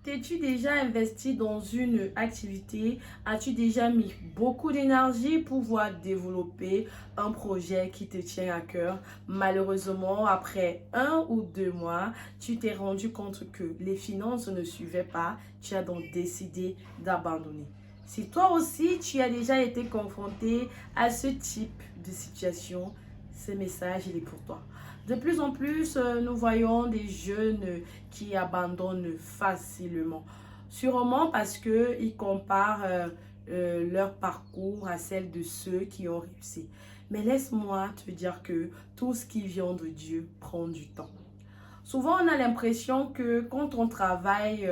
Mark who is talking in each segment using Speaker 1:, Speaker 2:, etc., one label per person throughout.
Speaker 1: t'es-tu déjà investi dans une activité? As-tu déjà mis beaucoup d'énergie pour pouvoir développer un projet qui te tient à cœur? Malheureusement, après 1 ou 2 mois, tu t'es rendu compte que les finances ne suivaient pas. Tu as donc décidé d'abandonner. Si toi aussi, tu as déjà été confronté à ce type de situation, ce message, il est pour toi. De plus en plus, nous voyons des jeunes qui abandonnent facilement. Sûrement parce qu'ils comparent leur parcours à celle de ceux qui ont réussi. Mais laisse-moi te dire que tout ce qui vient de Dieu prend du temps. Souvent, on a l'impression que quand on travaille,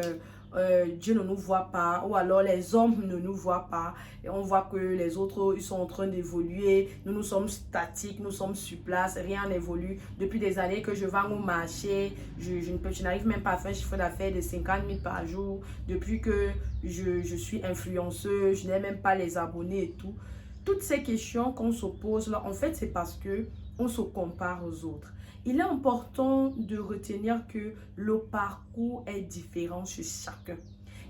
Speaker 1: Dieu ne nous voit pas, ou alors les hommes ne nous voient pas. Et on voit que les autres, ils sont en train d'évoluer. Nous sommes statiques, nous sommes sur place, rien n'évolue. Depuis des années que je vends au marché, je n'arrive même pas à faire un chiffre d'affaires de 50 000 par jour. Depuis que je suis influenceuse, je n'ai même pas les abonnés et tout. Toutes ces questions qu'on se pose là, en fait, c'est parce que on se compare aux autres. Il est important de retenir que le parcours est différent chez chacun.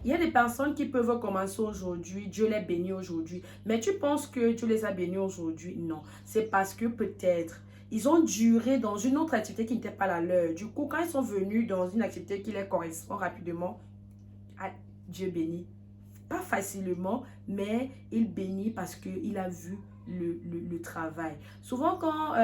Speaker 1: Il y a des personnes qui peuvent commencer aujourd'hui, Dieu les bénit aujourd'hui. Mais tu penses que Dieu les a bénis aujourd'hui? Non. C'est parce que peut-être ils ont duré dans une autre activité qui n'était pas la leur. Du coup, quand ils sont venus dans une activité qui les correspond rapidement, Dieu bénit. Pas facilement, mais il bénit parce qu'il a vu le travail. Souvent, quand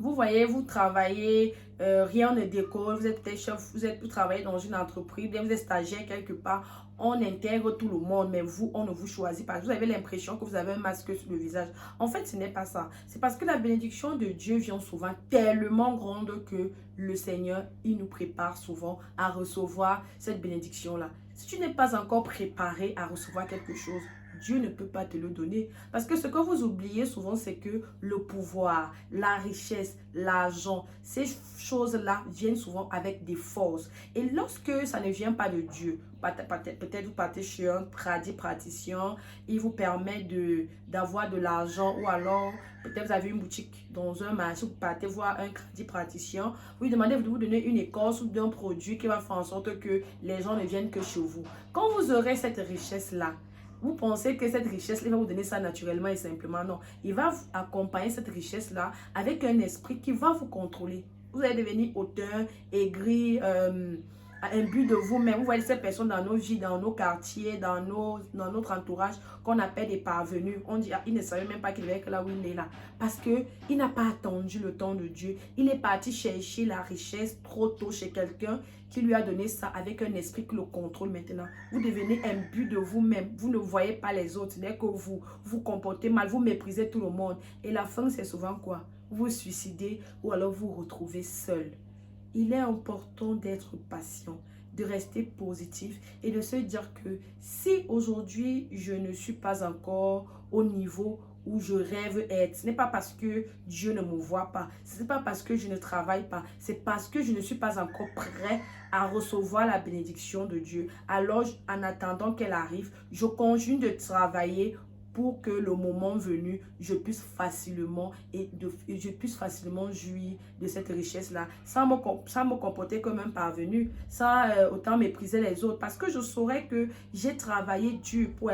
Speaker 1: vous voyez, vous travaillez, rien ne décolle, vous êtes peut-être chef, vous travaillez dans une entreprise, vous êtes stagiaire quelque part, on intègre tout le monde, mais vous, on ne vous choisit pas. Vous avez l'impression que vous avez un masque sur le visage. En fait, ce n'est pas ça. C'est parce que la bénédiction de Dieu vient souvent tellement grande que le Seigneur, il nous prépare souvent à recevoir cette bénédiction-là. Si tu n'es pas encore préparé à recevoir quelque chose, Dieu ne peut pas te le donner. Parce que ce que vous oubliez souvent, c'est que le pouvoir, la richesse, l'argent, ces choses-là viennent souvent avec des forces. Et lorsque ça ne vient pas de Dieu, peut-être vous partez chez un praticien, il vous permet d'avoir de l'argent, ou alors peut-être vous avez une boutique dans un marché, vous partez voir un praticien, vous lui demandez de vous donner une écorce ou d'un produit qui va faire en sorte que les gens ne viennent que chez vous. Quand vous aurez cette richesse-là, vous pensez que cette richesse, il va vous donner ça naturellement et simplement. Non, il va vous accompagner cette richesse-là avec un esprit qui va vous contrôler. Vous allez devenir auteur, aigri, un but de vous-même. Vous voyez ces personnes dans nos vies, dans nos quartiers, dans notre entourage, qu'on appelle des parvenus. On dit, ah, il ne savait même pas qu'il devait être là où il est là. Parce qu'il n'a pas attendu le temps de Dieu. Il est parti chercher la richesse trop tôt chez quelqu'un qui lui a donné ça avec un esprit qui le contrôle maintenant. Vous devenez un but de vous-même. Vous ne voyez pas les autres. Dès que vous vous comportez mal, vous méprisez tout le monde. Et la fin, c'est souvent quoi? Vous vous suicidez ou alors vous vous retrouvez seul. Il est important d'être patient, de rester positif et de se dire que si aujourd'hui je ne suis pas encore au niveau où je rêve être, ce n'est pas parce que Dieu ne me voit pas, ce n'est pas parce que je ne travaille pas, c'est parce que je ne suis pas encore prêt à recevoir la bénédiction de Dieu. Alors, en attendant qu'elle arrive, je continue de travailler pour que le moment venu, je puisse facilement jouir de cette richesse-là, sans me comporter comme un parvenu, sans autant mépriser les autres, parce que je saurais que j'ai travaillé dur pour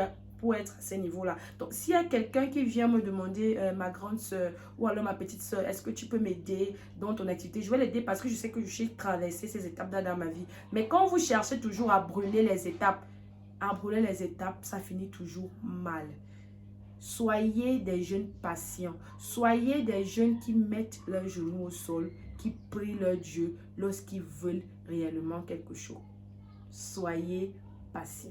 Speaker 1: être à ce niveau-là. Donc, s'il y a quelqu'un qui vient me demander, ma grande soeur ou alors ma petite soeur, est-ce que tu peux m'aider dans ton activité? Je vais l'aider parce que je sais que je sais traverser ces étapes-là dans ma vie. Mais quand vous cherchez toujours à brûler les étapes, ça finit toujours mal. Soyez des jeunes patients. Soyez des jeunes qui mettent leurs genoux au sol, qui prient leur Dieu lorsqu'ils veulent réellement quelque chose. Soyez patients.